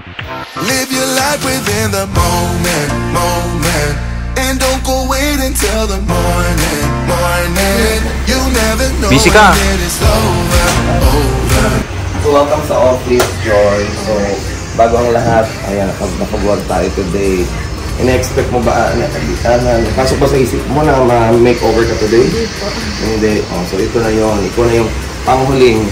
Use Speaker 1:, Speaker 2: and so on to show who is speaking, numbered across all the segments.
Speaker 1: Live your life within the moment, moment. And don't go wait until the morning, morning. You never know when it's over, over.
Speaker 2: So welcome sa office, Joy. So bago ang lahat, ayan, napag-work tayo today. Ina-expect mo ba, pasok ba sa isip mo na ma-makeover ka today? Hindi. Oh, so ito na yun. Ito na yung panghuling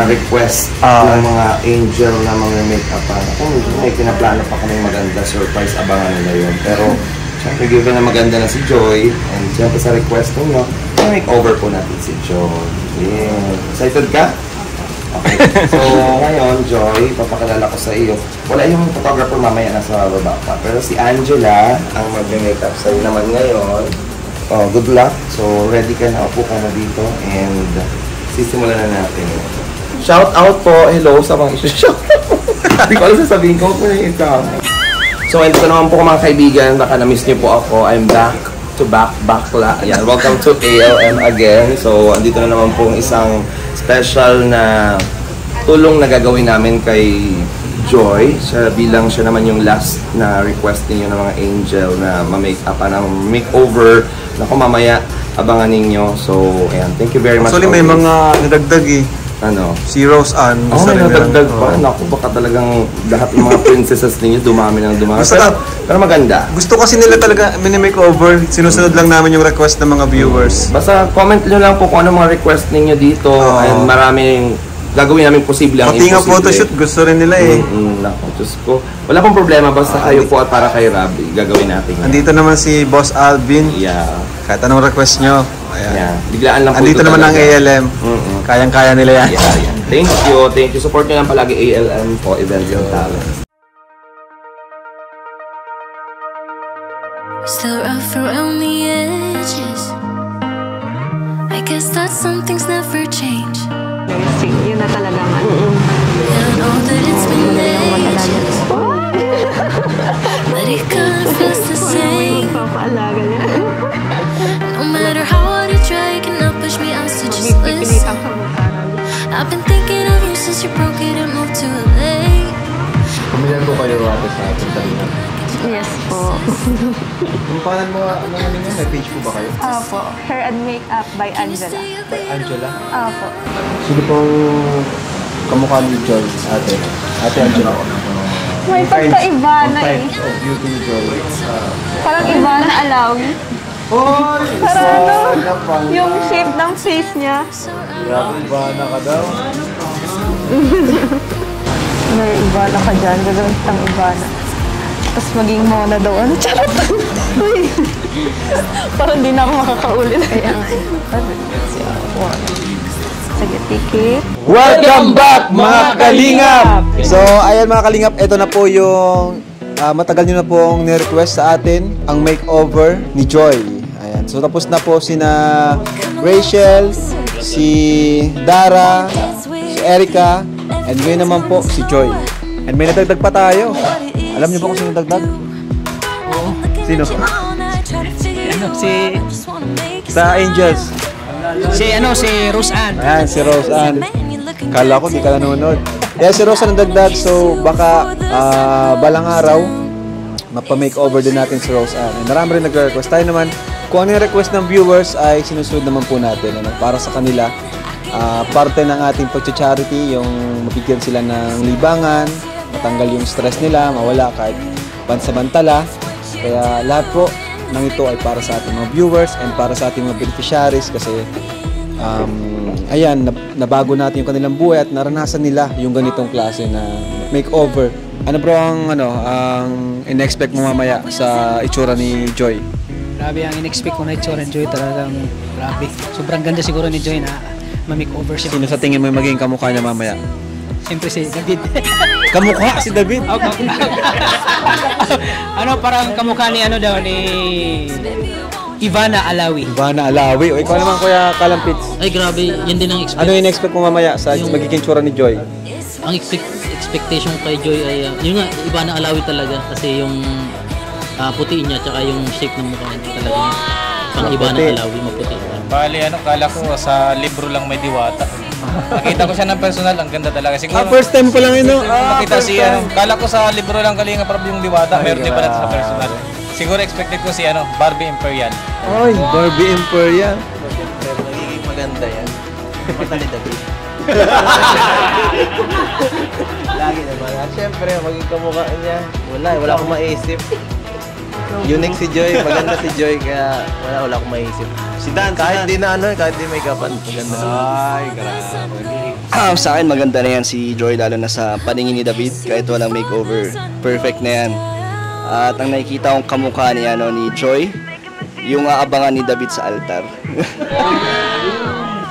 Speaker 2: request ng mga angel na mga make-up. Kung may pinaplano pa kami maganda surprise, abangan nila yun. Pero syempre given na maganda na si Joy, and syempre sa request ninyo, makeover po natin si Joy. Yeah. Excited ka? Okay. So, ngayon, Joy, papakilala ko sa iyo. Wala yung photographer mamaya nasa baba pa. Pero si Angela ang mag-makeup sa iyo naman ngayon. Oh, good luck. So, ready ka na. Upo ka na dito. And sisimulan na natin. Shout out po. Hello sa mga isi-shout out. Hindi ko alam sasabihin ko. So, ito naman po mga kaibigan. Baka na-miss niyo po ako. I'm back to bakla. Ayan, welcome to ALM again. So, andito na naman po isang special na tulong na gagawin namin kay Joy. Bilang siya naman yung last na request niyo ng mga angel na ma-make-up ng makeover. Naku, mamaya abangan ninyo. So, ayan, thank you very much.
Speaker 3: Actually, may mga nadagdag eh.
Speaker 2: Ano?
Speaker 3: Si Rose Ann.
Speaker 2: Oh, may nadagdag pa. Naku, baka talagang lahat ng mga princesses ninyo dumami ng dumami. Pero maganda.
Speaker 3: Gusto kasi nila talaga mini-makeover. Sinusunod lang namin yung request ng mga viewers.
Speaker 2: Basta comment nyo lang po kung ano mga request ninyo dito. And maraming gagawin namin posible ang
Speaker 3: pati
Speaker 2: imposible.
Speaker 3: Pati nga photoshoot, gusto rin nila eh.
Speaker 2: Naku, Diyos ko. Wala pong problema. Basta kayo po at para kay Rob, gagawin natin.
Speaker 3: Andito naman si Boss Alvin.
Speaker 2: Yeah.
Speaker 3: Kahit anong request nyo. Ayan.
Speaker 2: Yeah. Biglaan lang po.
Speaker 3: Andito naman ang ALM. Kayang-kaya nila yan.
Speaker 2: Yeah. Thank you. Thank you. Support nyo lang palagi ALM po, Events and Talents.
Speaker 4: Still rough around the edges. I guess that some things never change.
Speaker 5: Yun na talagang
Speaker 4: I know that it's been ages, but it kinda feels the same. No matter how hard you try, you cannot push me out, so just listen. I've been thinking of you since you broke it and moved to LA.
Speaker 2: Pamilan po kayo ako sa atin.
Speaker 5: Yes po.
Speaker 3: Kung paano mo, ano ninyo, may page po ba kayo?
Speaker 5: Opo. Hair and Makeup by Angela.
Speaker 3: By Angela?
Speaker 5: Opo.
Speaker 3: Sino pong kamukha ni Joy, ate? Ate Angela.
Speaker 5: May pagka-Ivana eh.
Speaker 3: Of beauty ni Joy.
Speaker 5: Parang Ivana Alawi.
Speaker 3: Hoy!
Speaker 5: Parang ano, yung shape ng face niya.
Speaker 3: Grabe, Ivana ka daw.
Speaker 5: May Ivana ka dyan. Gagawin kitang Ivana. Tapos maging mona daw. Ano? Charot! Uy! Parang di na ako makakauli na yan. Sige, tikit.
Speaker 3: Welcome back mga kalingap! So, ayan mga kalingap, ito na po yung matagal nyo na pong ni-request sa atin ang makeover ni Joy. Ayan. So, tapos na po sina Rachel, si Dara, si Erica, and ngayon naman po si Joy. And may nadagdag pa tayo. Alam niyo ba kung sino nadagdag? Oo. Sino? Sa Angels.
Speaker 6: Si Rose Ann.
Speaker 3: Ayan, si Rose Ann. Kala ko di ka nanonood. Yeah, si Rose Ann nagdagdag. So, baka balang araw, mapa-makeover din natin si Rose Ann. And marami rin nag-request. Tayo naman, kung ano yung request ng viewers ay sinusunod naman po natin. Ano, para sa kanila, parte ng ating pag-charity, yung mabigyan sila ng libangan, matanggal yung stress nila, mawala kahit pansamantala. Kaya lahat po ng ito ay para sa ating mga viewers and para sa ating mga beneficiaries kasi ayan, nabago natin yung kanilang buhay at naranasan nila yung ganitong klase na makeover. Ano bro ang in-expect mo mamaya sa itsura ni Joy?
Speaker 6: Grabe ang in-expect ko na itsura ni Joy, talagang grabe. Sobrang ganda siguro ni Joy na ma-makeover siya.
Speaker 3: Sino sa tingin mo yung magiging kamukha niya mamaya?
Speaker 6: Siyempre si David.
Speaker 3: Kamukha si David?
Speaker 6: Ano, parang kamukha ni ano daw, ni Ivana Alawi.
Speaker 3: Ivana Alawi. O ikaw naman Kuya Kalampits.
Speaker 7: Ay grabe, yun din ang expect.
Speaker 3: Ano yung expect mo mamaya sa magiging tsura ni Joy?
Speaker 7: Ang expectation kay Joy ay, yun nga, Ivana Alawi talaga. Kasi yung putiin niya, tsaka yung shape ng mukha niya talaga. Pang Ivana Alawi, maputi.
Speaker 8: Bali, kala ko sa libro lang may diwata. Nakita ko siya ng personal, ang ganda talaga. Siguro,
Speaker 3: First time pa lang yun, no?
Speaker 8: nakita
Speaker 3: First
Speaker 8: siya.
Speaker 3: time.
Speaker 8: Kala ko sa libro lang Kalinga Prab yung Diwata, meron din pala sa personal. Siguro expected ko si Barbie Imperial.
Speaker 3: Oy, Barbie Imperial.
Speaker 2: Siyempre, magiging maganda yan. Mata ni David. Lagi naman. At siyempre, maging kamukha niya. Wala akong maisip. Unique si Joy, maganda si Joy, kaya wala akong maisip. Si Dan, kahit di na kahit di may kapan, maganda.
Speaker 3: Ay, grabe.
Speaker 9: Sa akin maganda na yan si Joy, lalo na sa paningin ni David, kahit walang makeover. Perfect na yan. At ang nakikita kong kamukha ni Joy, yung aabangan ni David sa altar.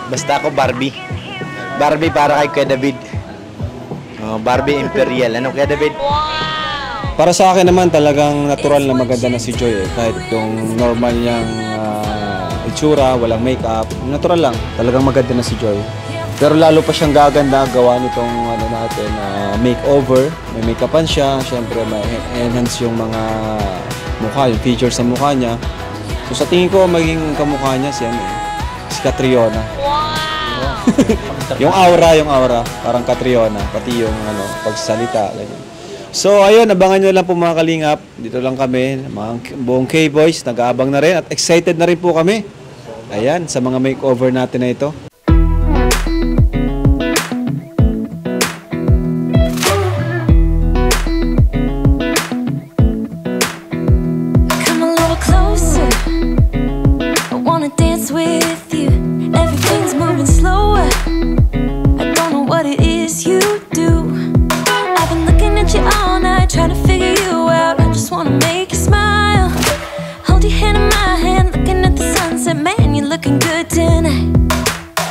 Speaker 2: Basta ako Barbie. Barbie para kay Kuya David. Barbie Imperial. Ano Kuya David?
Speaker 3: Para sa akin naman, talagang natural na maganda na si Joy. Kahit yung normal niyang itsura, walang makeup, natural lang. Talagang maganda na si Joy. Pero lalo pa siyang gaganda gawa nitong makeover. May make-upan siya. Siyempre, may enhance yung mga mukha, yung features sa mukha niya. So sa tingin ko, maging kamukha niya si Catriona. yung aura, parang Catriona, pati yung pagsalita, ganyan. So ayun, abangan nyo lang po mga kalingap. Dito lang kami, mga buong K-Boys, nag-aabang na rin at excited na rin po kami. Ayan, sa mga makeover natin na ito.
Speaker 4: Come a little closer, I wanna dance with you. Everything's moving slower, I don't know what it is you do. I've been looking at you all night, trying to figure you out. I just wanna make you smile. Hold your hand in my hand, looking at the sunset. Man, you're looking good tonight.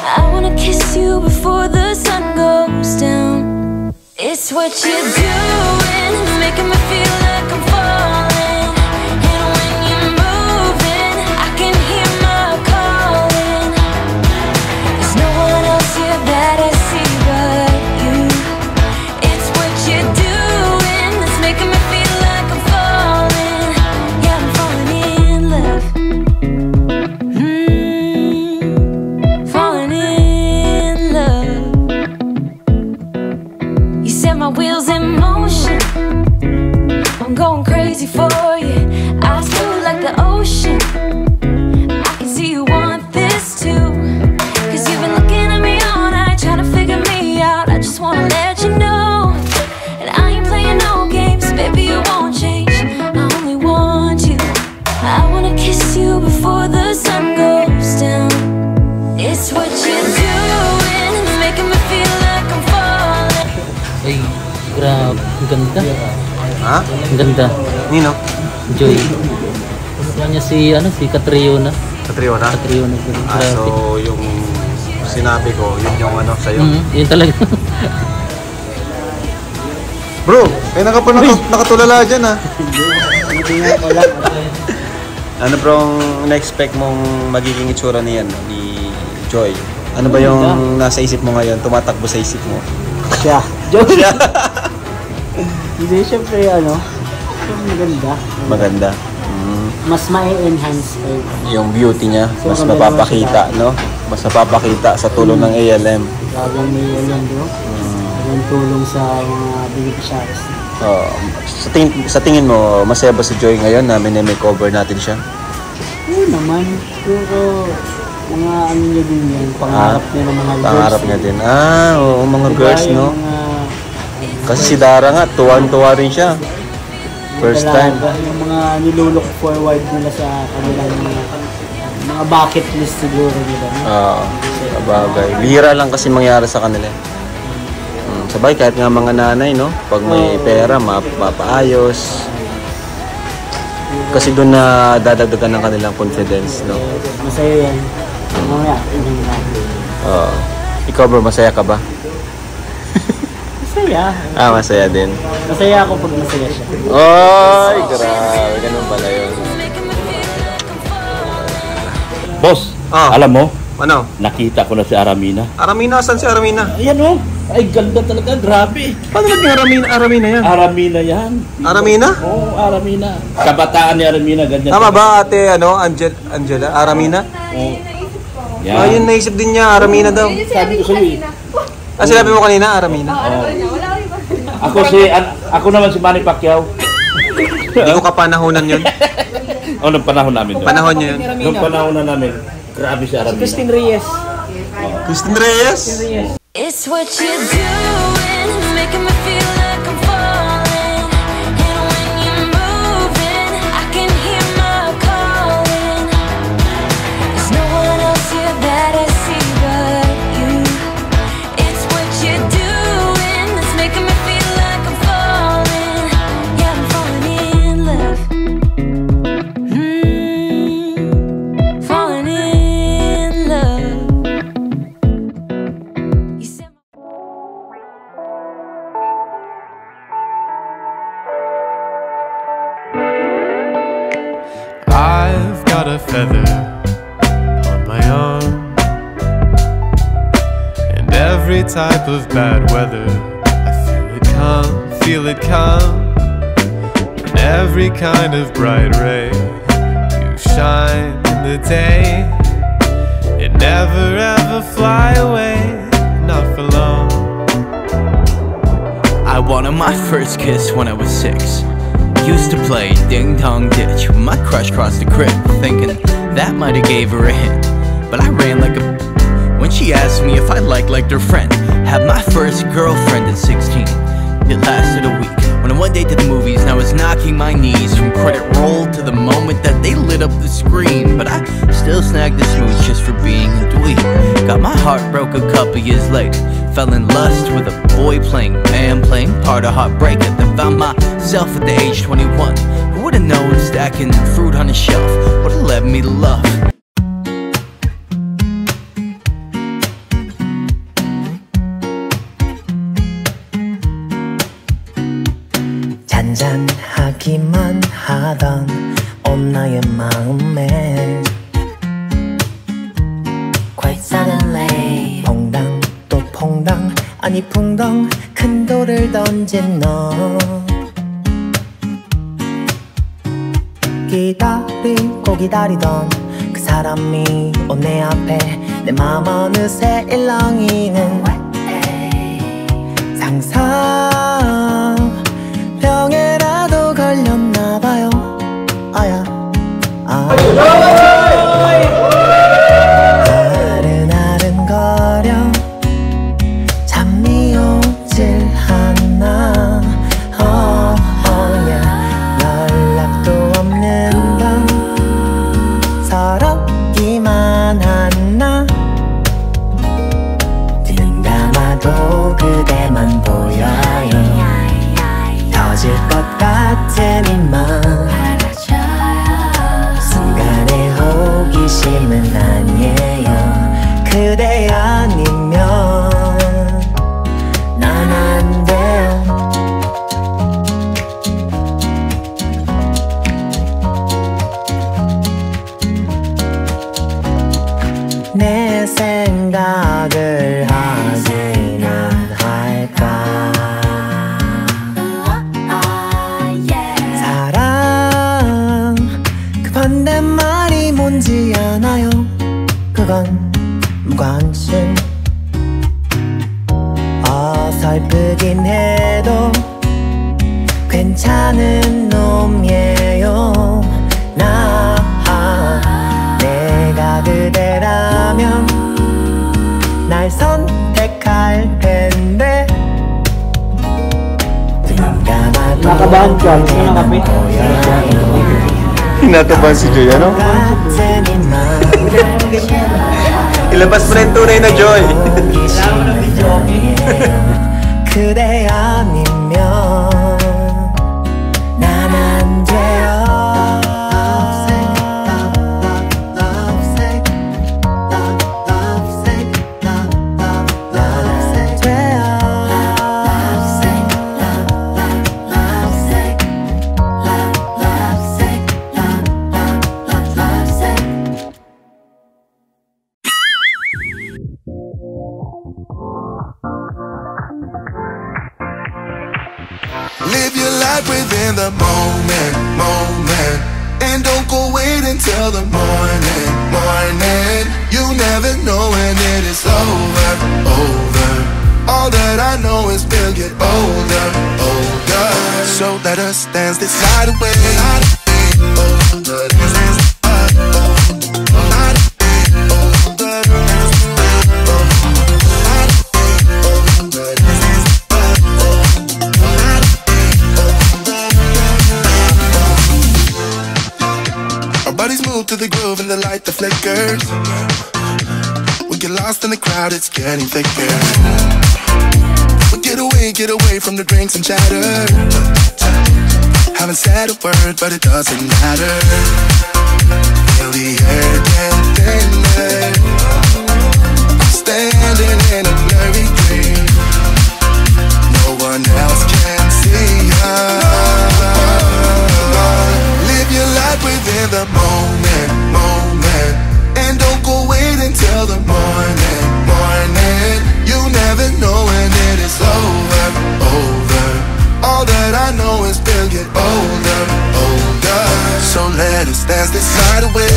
Speaker 4: I wanna kiss you before the sun goes down. It's what you're doing, it's making me feel like I'm falling. And when you're moving, I can hear my calling. There's no one else here that I see but you. It's what you're doing, it's making me feel like I'm falling. Yeah, I'm falling in love. Falling in love. You set my wheels in motion, I'm going crazy for you. Eyes blue like the ocean, I can see you want this too. Cause you've been looking at me all night, trying to figure me out. I just wanna let you know, and I ain't playing no games, baby, you won't change. I only want you, I wanna kiss you before the sun goes down. It's what you're doing, it's making me feel like I'm falling.
Speaker 7: Ay, grabe. Ang ganda.
Speaker 2: Ha?
Speaker 7: Ang ganda.
Speaker 2: Nino?
Speaker 7: Joy. Kasama niya si Catriona.
Speaker 2: Catriona?
Speaker 7: Catriona. Grabe.
Speaker 2: So yung sinabi ko, yun yung sa'yo.
Speaker 7: Yun talaga.
Speaker 3: Bro, nakatulala dyan
Speaker 2: Ano bro ang na-expect mong magiging itsura niyan ni Joy? Ano ba yung nasa isip mo ngayon, tumatakbo sa isip mo?
Speaker 6: Siya. Joke. Hindi, syempre, maganda.
Speaker 2: Maganda.
Speaker 6: Mas ma-enhance
Speaker 2: Yung beauty niya, mas mapapakita, no? Mas mapapakita sa tulong ng ALM.
Speaker 6: Lagang may ALM, bro. Yung tulong sa mga beneficiaries.
Speaker 2: Sa tingin mo, masaya ba si Joy ngayon na may-makeover natin siya?
Speaker 6: Oo naman. Pero mga niya din yan. Pangarap niya ng mga girls.
Speaker 2: Pangarap niya din. Oo, mga girls, no? Kasi si Dara nga, tuwan-tuwa rin siya. First time.
Speaker 6: Yung mga nilulook forward nila sa kanilang mga bucket list siguro nila.
Speaker 2: Sabagay. Bihira lang kasi mangyari sa kanila. Sabay, kahit nga mga nanay, no? Pag may pera, mapaayos. Kasi doon na dadagdagan ng kanilang confidence, no?
Speaker 6: Masaya yan. Mamaya,
Speaker 2: ikaw bro, masaya ka ba?
Speaker 6: Masaya.
Speaker 2: Masaya din.
Speaker 6: Masaya ako pag masaya siya.
Speaker 2: Ay, grabe. Ganun pala yun.
Speaker 10: Boss, alam mo?
Speaker 2: Ano?
Speaker 10: Nakita ko na si Aramina.
Speaker 2: Aramina? Saan si Aramina?
Speaker 10: Ayan o. Ay, ganda talaga. Grabe.
Speaker 2: Paano naging Aramina yan?
Speaker 10: Aramina yan.
Speaker 2: Aramina?
Speaker 10: Oo, Aramina. Kabataan ni Aramina, ganyan.
Speaker 2: Tama ba ate, Angela? Aramina?
Speaker 10: Oo.
Speaker 3: Ayun, naisip din niya, Aramina daw.
Speaker 10: Sabi ko sa'yo eh.
Speaker 3: Sinabi mo kanina, Aramina?
Speaker 10: Ako naman si Manny Pacquiao.
Speaker 3: Hindi ko kapanahonan yun.
Speaker 10: Nung panahon namin doon.
Speaker 3: Panahon niyo yun.
Speaker 10: Nung panahon na namin, grabe si Aramina.
Speaker 6: Christine Reyes.
Speaker 3: Christine Reyes?
Speaker 4: It's what you're doing, making me feel like I'm falling. And when you're moving, I can hear my calling. There's no one else here that I see but you. It's what you're doing that's making me feel like I'm falling. Yeah, I'm falling in love. Falling in love. You said
Speaker 1: I've got a feather on my arm, and every type of bad weather I feel it come, and every kind of bright ray you shine in the day. It never ever fly away, not for long.
Speaker 11: I wanted my first kiss when I was 6. Used to play ding dong ditch with my crush across the crib, thinking that might have gave her a hint. But I ran like a when she asked me if I liked her friend. Had my first girlfriend at 16. It lasted a week. When I went day to the movies, and I was knocking my knees from credit roll to the moment that they lit up the screen. But I still snagged the smooch just for being a dweeb. Got my heart broke a couple years later. Fell in lust with a boy playing man, playing part of Heartbreaker. Then found myself at the age 21. Who would've known stacking fruit on a shelf would've led me to love?
Speaker 12: 잔잔하기만 하던 온 나의 마음에 Quite suddenly 퐁당 또 퐁당 아니 풍덩 큰 돌을 던진 너 기다리고 기다리던 그 사람이 온 내 앞에 내 맘 어느새 일렁이는 상상병에라도 걸렸나봐요 아야 아른아른거려 잠이 오질 않나 연락도 없는 밤 서럽기만 한나 눈 감아도 그대만 보여요 터질 것 같은 이맘 순간의 호기심은 아니에요 그대 아니면 난 안 돼요 내 생각을 하지는 할까 사랑 그 반대말이 뭔지 아나요 그건 무관심 어설프긴 해도 괜찮은 놈이에요 나 내가 그대라면 날 선택할 텐데 눈 감아도
Speaker 6: Nakabahan ka, ano na kape?
Speaker 3: Kinakabahan si Joy, ano? Ilabas mo na yung tunay na Joy.
Speaker 12: 그대 아니면 난 안 돼요
Speaker 1: Live your life within the moment, moment, And don't go wait until the morning, morning. You never know when it is over, over. All that I know is we'll get older, older. So let us dance this night away. Our bodies move to the groove and the light that flickers. We get lost in the crowd, it's getting thicker. Get away from the drinks and chatter. Haven't said a word, but it doesn't matter. Feel the air get thinner. Standing in a blurry dream. No one else can see us. Live your life within the moment, moment. And don't go wait until the morning, morning. You never know when it is over, over. All that I know is we'll get older, older. So let us dance this night away.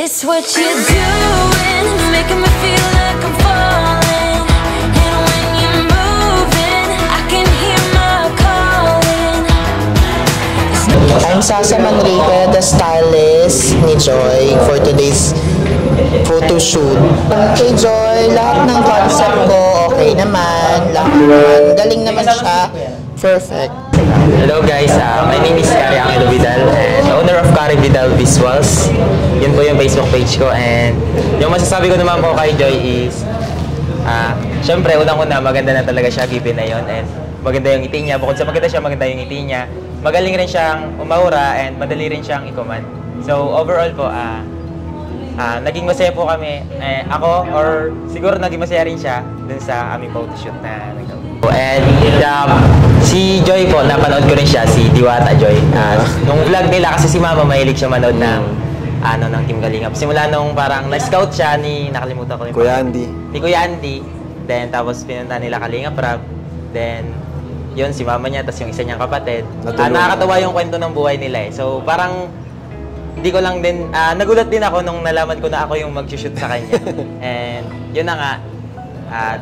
Speaker 4: It's what you're doing, making me feel like I'm falling. And when you're moving, I can hear my calling.
Speaker 12: I'm Sasa Manrique, the stylist ni Joy for today's photo shoot. Kay Joy, lahat ng concept ko okay naman, lahat galing naman siya, perfect.
Speaker 13: Hello guys, my name is Kari Angelo Vidal and owner of Kari Vidal Visuals. Yun po yung Facebook page ko, and yung masasabi ko naman po kay Joy is syempre unang-una maganda na talaga siya, given na yun, and maganda yung ngiti niya. Bukod sa maganda siya, maganda yung ngiti niya, magaling rin siyang umaura and madali rin siyang ikuman. So overall po, naging masaya po kami. Ako, or siguro naging masaya rin siya dun sa aming photoshoot na nagkaw. And si Joy po, napanood ko rin siya, si Diwata Joy. Nung vlog nila, kasi si Mama mahilig siya manood ng ng Team Kalingap. Simula nung parang na-scout siya ni, nakalimutan ko yung
Speaker 3: Kuya Andy.
Speaker 13: Ni Kuya Andy. Then tapos pinunta nila Kalingap Rap. Then yun, si mama niya, tapos yung isa niyang kapatid. Nakakatawa yung kwento ng buhay nila eh. So parang hindi ko lang din, nagulat din ako nung nalaman ko na ako yung mag-shoot sa kanya. And yun na nga,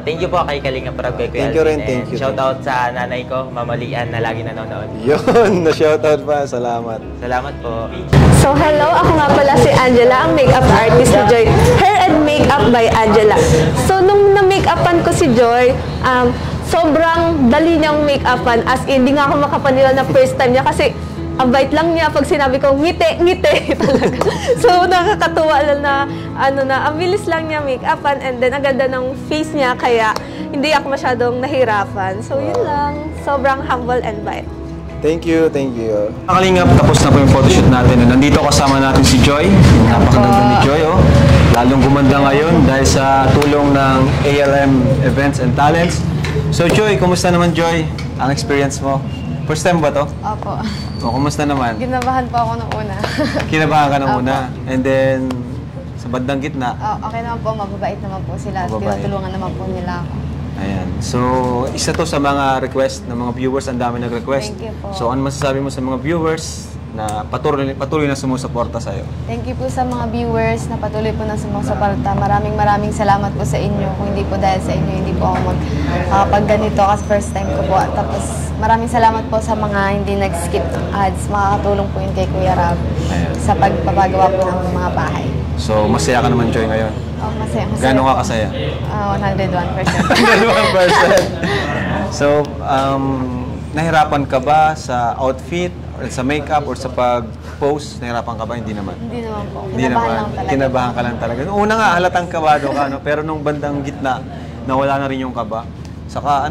Speaker 13: thank you po kay Kalingap Rap, kay Kuya
Speaker 3: Thank you rin,
Speaker 13: Alvin.
Speaker 3: thank you.
Speaker 13: Shout out sa nanay ko, Mama Lian, na lagi nanonood.
Speaker 3: Yun, na-shoutout pa. Salamat.
Speaker 13: Salamat po.
Speaker 5: So hello, ako nga pala si Angela, ang makeup artist ni Joy. Hair and Makeup by Angela. So nung na-makeupan ko si Joy, sobrang dali niyang make-upan. As in, di nga ako makapanila na first time niya kasi ang bait lang niya pag sinabi ko, ngiti talaga. So, nakakatuwa lang na, ang bilis lang niya make-upan and then ang ganda ng face niya, kaya hindi ako masyadong nahirapan. So, yun lang. Sobrang humble and bait.
Speaker 3: Thank you, thank you. Kalingap, tapos na po yung photoshoot natin. Nandito kasama natin si Joy. Napakaganda ni Joy, oh. Lalong gumanda ngayon dahil sa tulong ng ALM Events and Talents. So, Joy, kumusta naman, Joy? Ang experience mo? First time ba to?
Speaker 14: Opo.
Speaker 3: O, kumusta naman?
Speaker 14: Ginabahan po ako nung una.
Speaker 3: Kinabahan ka nung una? And then, sa bandang gitna?
Speaker 14: Okay naman po, mababait naman po sila. Tinutulungan naman po nila ako.
Speaker 3: Ayan. So, isa to sa mga request ng mga viewers. Ang dami nag-request.
Speaker 14: Thank you po.
Speaker 3: So, ano masasabi mo sa mga viewers na patuloy na sumusuporta sa'yo?
Speaker 14: Thank you po sa mga viewers na patuloy po na sumusuporta. Maraming salamat po sa inyo. Kung hindi po dahil sa inyo, hindi po ako magpag-ganito kasi first time ko po. Tapos, maraming salamat po sa mga hindi nag-skip ng ads. Makakatulong po yun kay Kuya Rab sa pagpapagawa po ng mga bahay.
Speaker 3: So, masaya ka naman, Joy, ngayon?
Speaker 14: Oh, masaya.
Speaker 3: Gano'n ka kasaya?
Speaker 14: 101%.
Speaker 3: 101%. So, nahirapan ka ba sa outfit, or sa makeup, or sa pag-pose? Nahirapan ka ba? Hindi naman.
Speaker 14: Hindi naman po.
Speaker 3: Hindi naman. Kinabahan ka lang talaga. Noong una nga, halatang kabado ka, no? Pero nung bandang gitna, nawala na rin yung kaba. Saka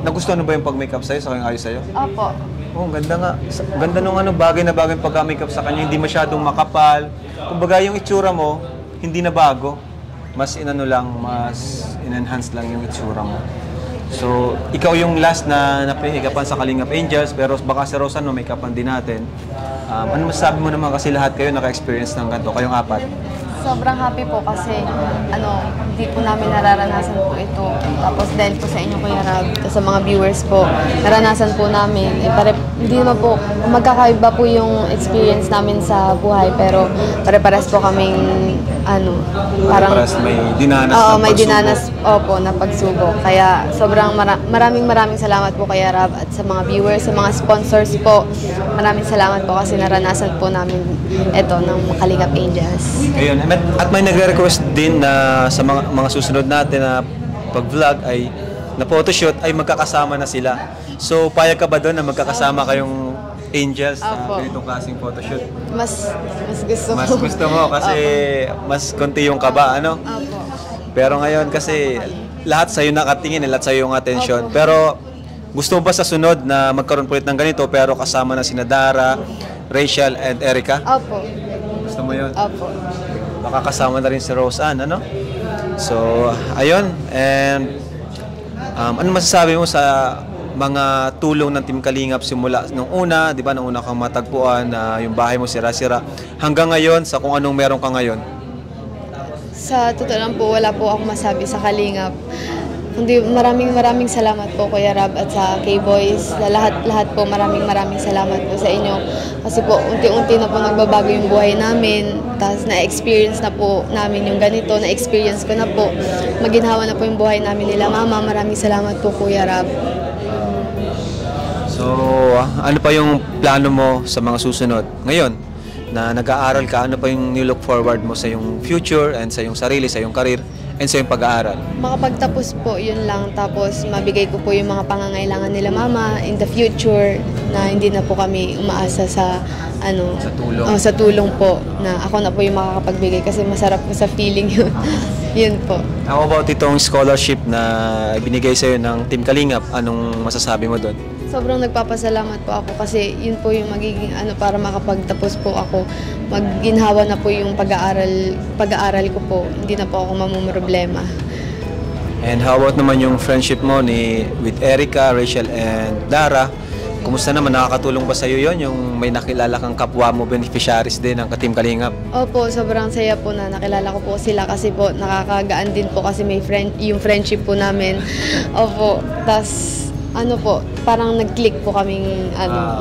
Speaker 3: nagustuhan mo ba yung pag-makeup sa'yo? Saka yung ayos sa'yo?
Speaker 14: Opo.
Speaker 3: Oh, ganda nga. Ganda nung bagay na bagay pagka-makeup sa kanya. Hindi masyadong makapal. Kumbaga yung itsura mo, hindi na bago. Mas mas in-enhance lang yung itsura mo. So, ikaw yung last na napahikapan sa Kalingap Angels, pero baka si Rosa, no, make-upan din natin. Ano masasabi mo naman kasi lahat kayo naka-experience ng ganito, kayong apat?
Speaker 14: Sobrang happy po kasi hindi po namin nararanasan po ito. Tapos dahil po sa inyo, Kuya Rab, sa mga viewers po, naranasan po namin. Hindi naman po, magkakaiba po yung experience namin sa buhay, pero pare-pares po kaming parang
Speaker 3: may dinanas
Speaker 14: may dinanas na pagsubok. Kaya sobrang maraming salamat po Kuya Rab at sa mga viewers, sa mga sponsors po. Maraming salamat po kasi naranasan po namin ito ng Kalingap Angels.
Speaker 3: Ayun. At may nagre-request din na sa mga susunod natin na pag-vlog ay na photoshoot ay magkakasama na sila. So, payag ka ba doon na magkakasama kayong Angels na ganitong klaseng photoshoot?
Speaker 14: Mas gusto
Speaker 3: Mas gusto mo kasi mas konti yung kaba, ano?
Speaker 14: Opo.
Speaker 3: Pero ngayon kasi lahat sa'yo nakatingin, lahat sa'yo yung attention. Pero gusto mo ba sa sunod na magkaroon po ulit ng ganito pero kasama na sina Dara, Rachel, and Erica?
Speaker 14: Opo.
Speaker 3: Gusto mo yun?
Speaker 14: Opo.
Speaker 3: Makakasama na rin si Roseanne, ano? So, ayun. And ano masasabi mo sa mga tulong ng Team Kalingap simula nung una, di ba, nung una kang matagpuan na yung bahay mo sira-sira, hanggang ngayon sa kung anong meron ka ngayon?
Speaker 14: Sa totoo lang po, wala po ako masabi sa Kalingap. Kundi maraming salamat po Kuya Rab at sa K-Boys. Lahat po maraming salamat po sa inyo. Kasi po unti-unti na po nagbabago yung buhay namin. Tapos na-experience na po namin yung ganito. Na-experience ko na po. Maginhawa na po yung buhay namin nila. Mama, maraming salamat po Kuya Rab.
Speaker 3: So, ano pa yung plano mo sa mga susunod? Ngayon, na nag-aaral ka, ano pa yung nilook forward mo sa yung future and sa yung sarili, sa yung career, and sa yung pag-aaral?
Speaker 14: Makapagtapos po, yun lang. Tapos mabigay ko po yung mga pangangailangan nila Mama in the future na hindi na po kami umaasa sa
Speaker 3: sa tulong.
Speaker 14: Sa tulong po na ako na po yung makakapagbigay kasi masarap po sa feeling yun. Yun po.
Speaker 3: How about itong scholarship na binigay sa'yo ng Team Kalingap? Anong masasabi mo doon?
Speaker 14: Sobrang nagpapasalamat po ako kasi yun po yung magiging para makapagtapos po ako. Maginhawa na po yung pag-aaral ko po. Hindi na po ako mamumroblema.
Speaker 3: And how about naman yung friendship mo with Erica, Rachel, and Dara? Kumusta naman? Nakakatulong ba sa'yo yon yung may nakilala kang kapwa mo, beneficiaries din ng Team Kalingap?
Speaker 14: Opo, sobrang saya po na nakilala ko po sila kasi po nakakagaan din po kasi may yung friendship po namin. Opo, tas po, parang nag-click po kaming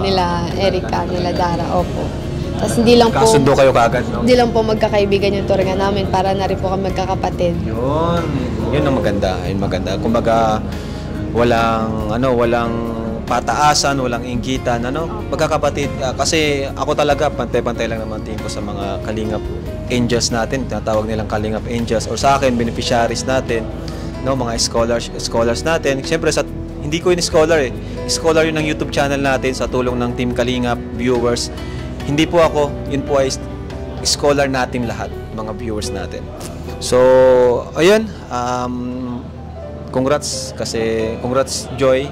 Speaker 14: nila Erica, nila Dara. Opo. Tas hindi lang po
Speaker 3: kasundo kayo kagad, no?
Speaker 14: Hindi lang po magkakaibigan yung turingan namin, para na rin po kami magkakapatid.
Speaker 3: Yun ang maganda. Yun maganda. Kumbaga walang pataasan, walang inggitan, magkakapatid. Kasi ako talaga, pantay-pantay lang naman tingin ko sa mga Kalingap Angels natin, tinatawag nilang Kalingap Angels, or sa akin, beneficiaries natin, mga scholars natin. Siyempre, hindi ko yun scholar scholar yun ng YouTube channel natin sa tulong ng Team Kalingap, viewers. Hindi po ako, yun po ay scholar natin lahat, mga viewers natin. So, ayun, congrats Joy.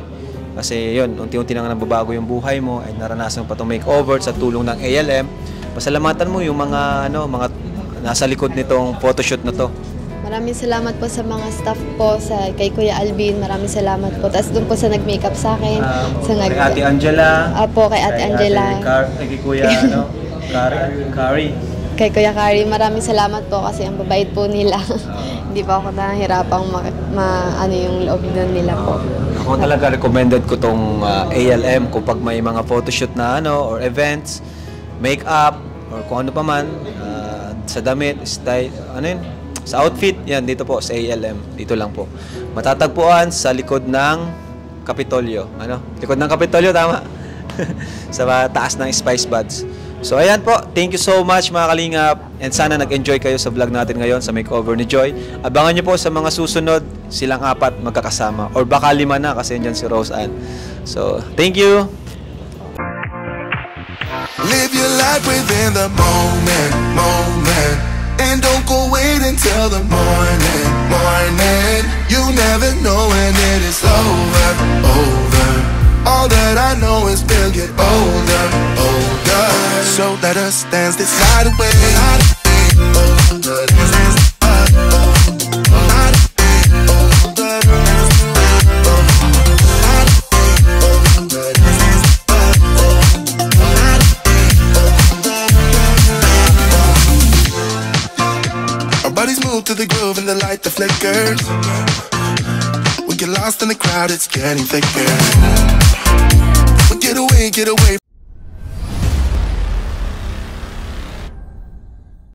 Speaker 3: Kasi yun, unti-unti na nga nababago yung buhay mo at naranasan mo pa itong makeover sa tulong ng ALM. Pasalamatan mo yung mga nasa likod nitong photoshoot na to.
Speaker 14: Maraming salamat po sa mga staff po, kay Kuya Alvin, maraming salamat po. Tapos doon po sa nag-makeup sa akin.
Speaker 3: Kay Ate Angela.
Speaker 14: Kay Ate Angela.
Speaker 3: Kay Kuya Kari.
Speaker 14: Kay Kuya Kari, maraming salamat po kasi ang babait po nila. Hindi pa ako nahihirapang yung loob doon nila po.
Speaker 3: Ako talaga recommended ko tong ALM kapag may mga photoshoot na or events, make-up, or kung ano pa man, sa damit, style, sa outfit, yan, dito po sa ALM. Dito lang po. Matatagpuan sa likod ng Kapitolyo. Likod ng Kapitolyo, tama? Sa taas ng Spice Buds. So ayan po, thank you so much mga Kalingap, and sana nag-enjoy kayo sa vlog natin ngayon sa makeover ni Joy. Abangan nyo po sa mga susunod, silang 4 magkakasama, or baka 5 na kasi andyan si Rose Ann. So thank you.
Speaker 1: Live your life within the moment, and don't go wait until the morning. You never know when it is over. All that I know is we'll get older. So let us dance this night away. Our bodies move to the groove and the light that flickers. We get lost in the crowd, it's getting thicker. Get away.